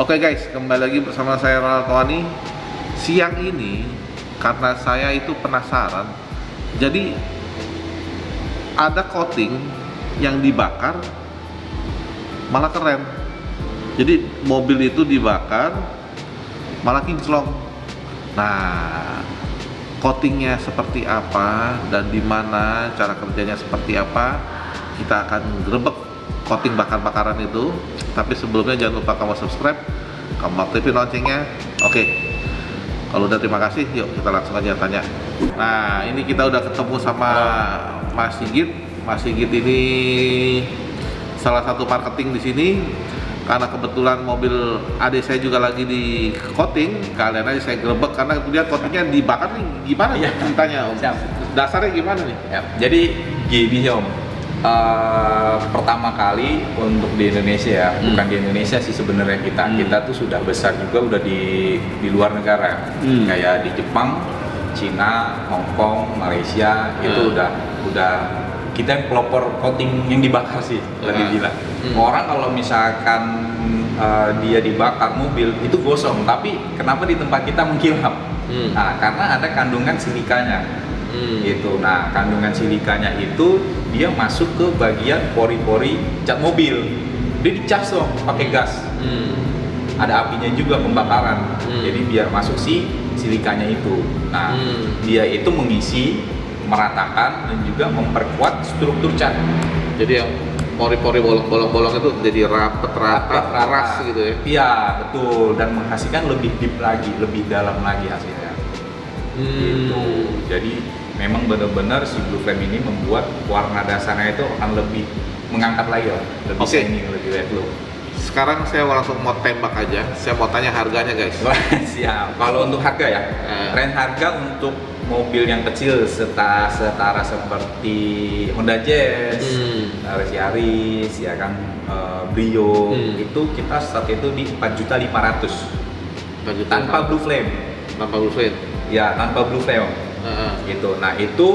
Oke guys, kembali lagi bersama saya Ronald Towani. Siang ini karena saya itu penasaran, jadi ada coating yang dibakar malah keren. Jadi mobil itu dibakar malah kinclong. Nah, coatingnya seperti apa dan di mana, cara kerjanya seperti apa, kita akan grebek coating bakar-bakaran itu. Tapi sebelumnya jangan lupa kamu subscribe, kamu aktifin loncengnya. Oke, kalau udah terima kasih, yuk kita langsung aja tanya. Nah, ini kita udah ketemu sama Mas Sigit. Mas Sigit ini salah satu marketing di sini. Karena kebetulan mobil adik saya juga lagi di coating, kalian aja saya grebek karena dia coatingnya dibakar nih. Gimana nih ceritanya Om? Siap. Dasarnya gimana nih? Ya, jadi gini Om, pertama kali untuk di Indonesia ya, bukan di Indonesia sih sebenarnya kita tuh sudah besar juga udah di luar negara, kayak di Jepang, Cina, Hong Kong, Malaysia itu udah kita yang pelopor coating yang dibakar sih lebih gila. Orang kalau misalkan dia dibakar mobil itu gosong, tapi kenapa di tempat kita mengkilap? Nah, karena ada kandungan silikanya. Gitu. Nah, kandungan silikanya itu dia masuk ke bagian pori-pori cat mobil. Dia dicas dong pakai gas. Ada apinya juga pembakaran. Jadi biar masuk si silikanya itu. Nah, dia itu mengisi, meratakan dan juga memperkuat struktur cat. Jadi yang pori-pori bolong-bolong itu jadi rapet, rata, keras gitu ya? Iya, betul. Dan menghasilkan lebih deep lagi, lebih dalam lagi hasilnya. Gitu. Jadi memang benar-benar si Blue Flame ini membuat warna dasarnya itu akan lebih mengangkat lagi lah, lebih shining, lebih red look. Sekarang saya langsung mau tembak aja. Saya mau tanya harganya guys. Siap. Kalau untuk harga ya, range harga untuk mobil yang kecil setara seperti Honda Jazz, Yaris, ya kan, Brio, itu kita start itu di 4.500.000 tanpa Blue Flame. Tanpa Blue Flame? Ya, tanpa Blue Flame. Gitu. Nah, itu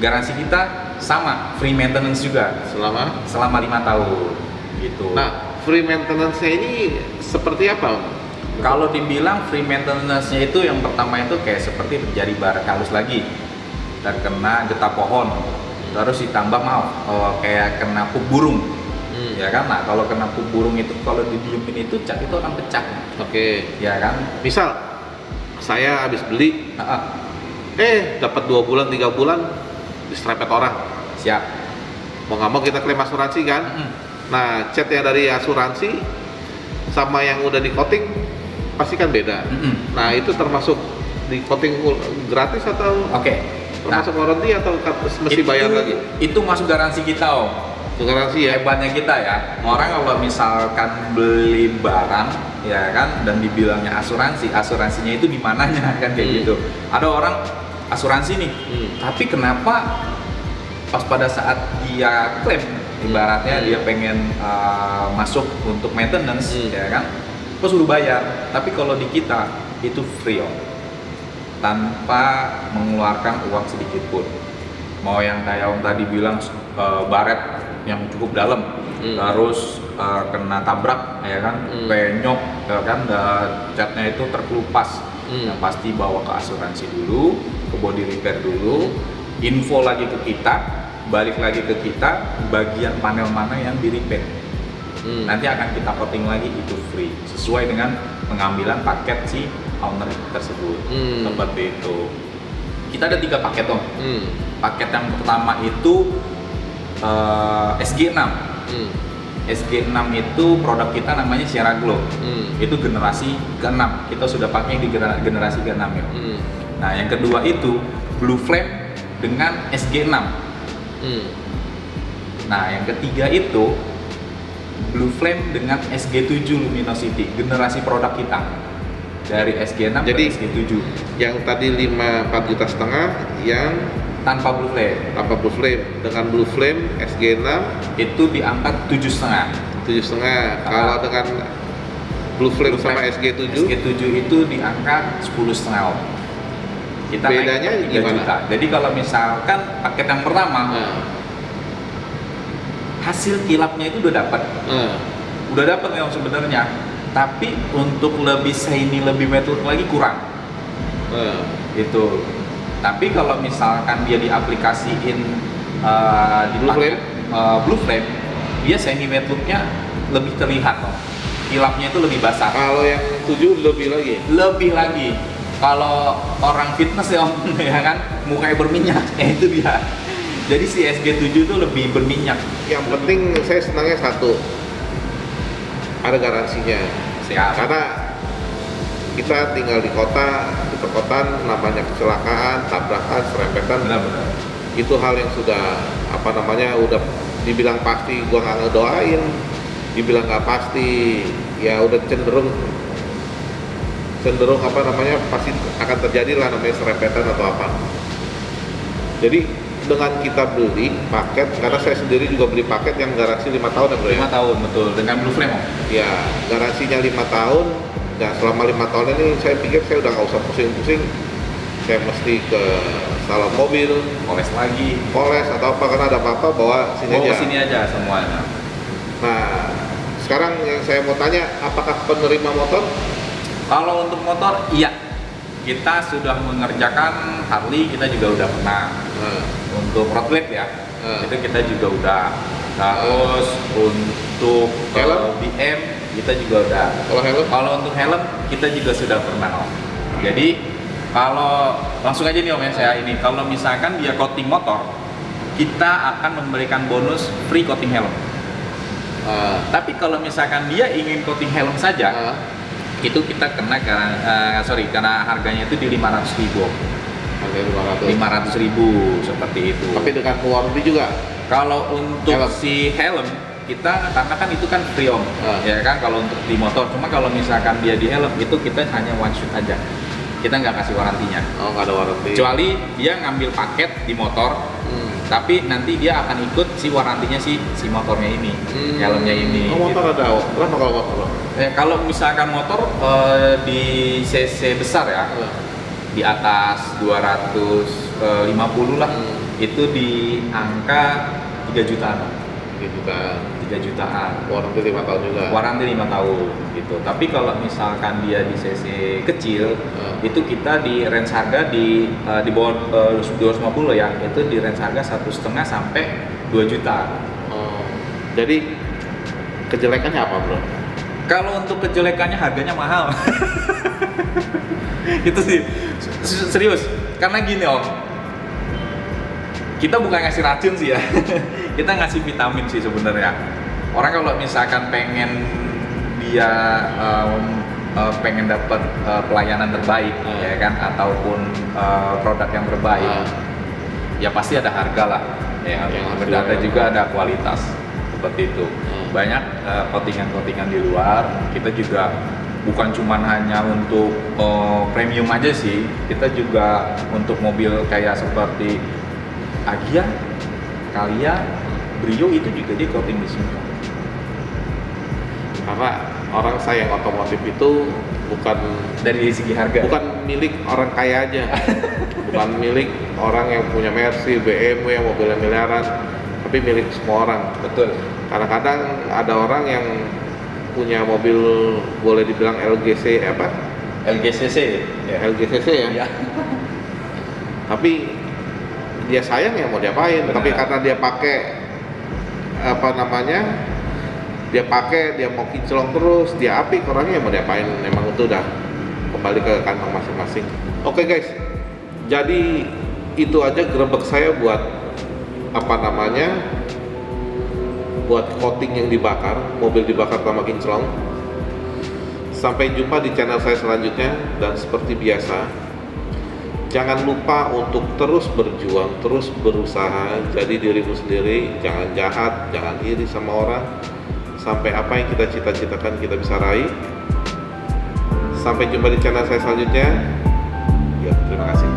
garansi kita sama, free maintenance juga selama 5 tahun. Gitu. Nah, free maintenance-nya ini seperti apa? Kalau dibilang free maintenance-nya itu yang pertama itu kayak seperti terjadi baret halus lagi, terkena getah pohon, terus ditambah kayak kena pup burung, ya kan? Nah, kalau kena pup burung itu kalau didiemin itu cat itu akan pecah. Oke. Ya kan? Misal saya habis beli, dapat 2 bulan 3 bulan diserempet orang. Siap. Mau nggak mau kita klaim asuransi kan? Nah, cat yang dari asuransi sama yang udah di coating pasti kan beda. Nah, itu termasuk di coating gratis atau termasuk warranty atau mesti bayar lagi? Itu masuk garansi kita Om. Itu garansi ya? Hebatnya kita ya, orang kalau misalkan beli barang ya kan dan dibilangnya asuransinya itu di mananya kan kayak gitu. Ada orang asuransi nih, tapi kenapa pas pada saat dia klaim, ibaratnya dia pengen masuk untuk maintenance, ya kan, kok suruh bayar. Tapi kalau di kita itu free Om, tanpa mengeluarkan uang sedikit pun. Mau yang kayak Om tadi bilang baret yang cukup dalam, terus kena tabrak, ya kan, penyok, ya kan, catnya itu terkelupas, yang pasti bawa ke asuransi dulu, ke body repair dulu, info lagi ke kita, balik lagi ke kita, bagian panel mana yang di repair. Nanti akan kita coating lagi, itu free, sesuai dengan pengambilan paket si owner tersebut. Seperti itu. Kita ada 3 paket Om. Paket yang pertama itu SG6. SG6 itu produk kita namanya Sierra Glow. Itu generasi ke-6. Kita sudah pakai di generasi ke-6 ya. Nah, yang kedua itu Blue Flame dengan SG6. Nah, yang ketiga itu Blue Flame dengan SG7 Luminosity, generasi produk kita dari SG6 jadi, ke SG7. Yang tadi 4,5 juta yang tanpa Blue Flame. Tanpa Blue Flame. Dengan Blue Flame SG6 itu diangkat 7,5. 7,5. Kalau dengan Blue Flame sama SG7 itu diangkat 10,5. Kita bedanya naik 3 gimana? juta. Jadi kalau misalkan paket yang pertama hasil kilapnya itu udah dapat. Udah dapat yang sebenarnya. tapi untuk lebih shiny, lebih matte look lagi kurang. Gitu. Tapi kalau misalkan dia diaplikasiin di blue flame, dia shiny matte looknya lebih terlihat loh. Kilapnya itu lebih basah. Kalau yang 7 lebih lagi. Lebih lagi. Kalau orang fitness ya Om, ya kan mukanya berminyak, itu dia. Jadi si SG7 itu lebih berminyak. Yang penting saya senangnya satu, ada garansinya. Siap. Karena kita tinggal di kota, di perkotaan, namanya kecelakaan, tabrakan, serempetan, Benar-benar. itu hal yang sudah udah dibilang pasti, gua nggak ngedoain, dibilang nggak pasti, ya udah cenderung pasti akan terjadi lah namanya serempetan atau apa. Jadi dengan kita beli paket, karena saya sendiri juga beli paket yang garansi 5 tahun ya bro ya? 5 tahun betul, dengan blue flame Om. Ya, garansinya 5 tahun. Nah, selama 5 tahun ini saya pikir saya udah nggak usah pusing-pusing. Saya mesti ke salon mobil, poles atau apa, karena ada apa-apa bawa sini aja. Semuanya. Nah, sekarang yang saya mau tanya, apakah penerima motor? Kalau untuk motor, iya. Kita sudah mengerjakan Harley, kita juga udah pernah. Untuk road lab ya, itu kita juga udah. Terus untuk helm? BM, kita juga udah. Kalau untuk helm, kita juga sudah pernah Om. Jadi, kalau langsung aja nih Om ya, saya ini. Kalau misalkan dia coating motor, kita akan memberikan bonus free coating helm. Tapi kalau misalkan dia ingin coating helm saja, itu kita kena karena harganya itu di 500.000. Harga 500.000 seperti itu. Tapi dengan warranty juga. Kalau untuk si helm kita, karena kan itu kan free Om, ya kan kalau untuk di motor. Cuma kalau misalkan dia di helm itu kita hanya one shoot aja. Kita nggak kasih warantinya. Oh, nggak ada waranti. Kecuali dia ngambil paket di motor, tapi nanti dia akan ikut si warantinya si motornya ini, helmnya ini. Oh, motor gitu. ada. Berapa kalau motor? Kalau misalkan motor di cc besar ya, di atas 250 lah, itu di angka 3 jutaan. 3 jutaan. Waranti 5 tahun juga. Waranti 5 tahun gitu. Tapi kalau misalkan dia di cc kecil, itu kita di range harga di bawah 250 ya, itu di range harga 1,5 sampai 2 juta. Jadi kejelekannya apa bro? Kalau untuk kejelekannya harganya mahal. Itu sih serius. Karena gini Om, kita bukan ngasih racun sih ya. Kita ngasih vitamin sih sebenarnya. Orang kalau misalkan pengen dia pengen dapat pelayanan terbaik, ya kan, ataupun produk yang terbaik, ya pasti ada harga lah. Ya, ada juga ada kualitas seperti itu. Banyak coatingan-coatingan di luar. Kita juga bukan cuman hanya untuk premium aja sih. Kita juga untuk mobil kayak seperti Agia, Kalia, Brio itu juga dia coating di sini. Karena orang sayang otomotif itu bukan dari segi harga, bukan milik orang kaya aja. Bukan milik orang yang punya Mercy, BMW, yang mobilnya miliaran, tapi milik semua orang. Betul. Kadang-kadang ada orang yang punya mobil boleh dibilang LGCC ya. LGCC ya. Tapi dia sayang ya mau diapain. Benar. Tapi karena dia pakai dia mau kinclong terus, dia apik orangnya ya mau diapain. Memang itu udah kembali ke kantong masing-masing. Oke guys, jadi itu aja grebek saya buat buat coating yang dibakar, mobil dibakar sama kinclong. Sampai jumpa di channel saya selanjutnya, dan seperti biasa, jangan lupa untuk terus berjuang, terus berusaha jadi dirimu sendiri, jangan jahat, jangan iri sama orang, sampai apa yang kita cita-citakan kita bisa raih. Sampai jumpa di channel saya selanjutnya. Ya, terima kasih.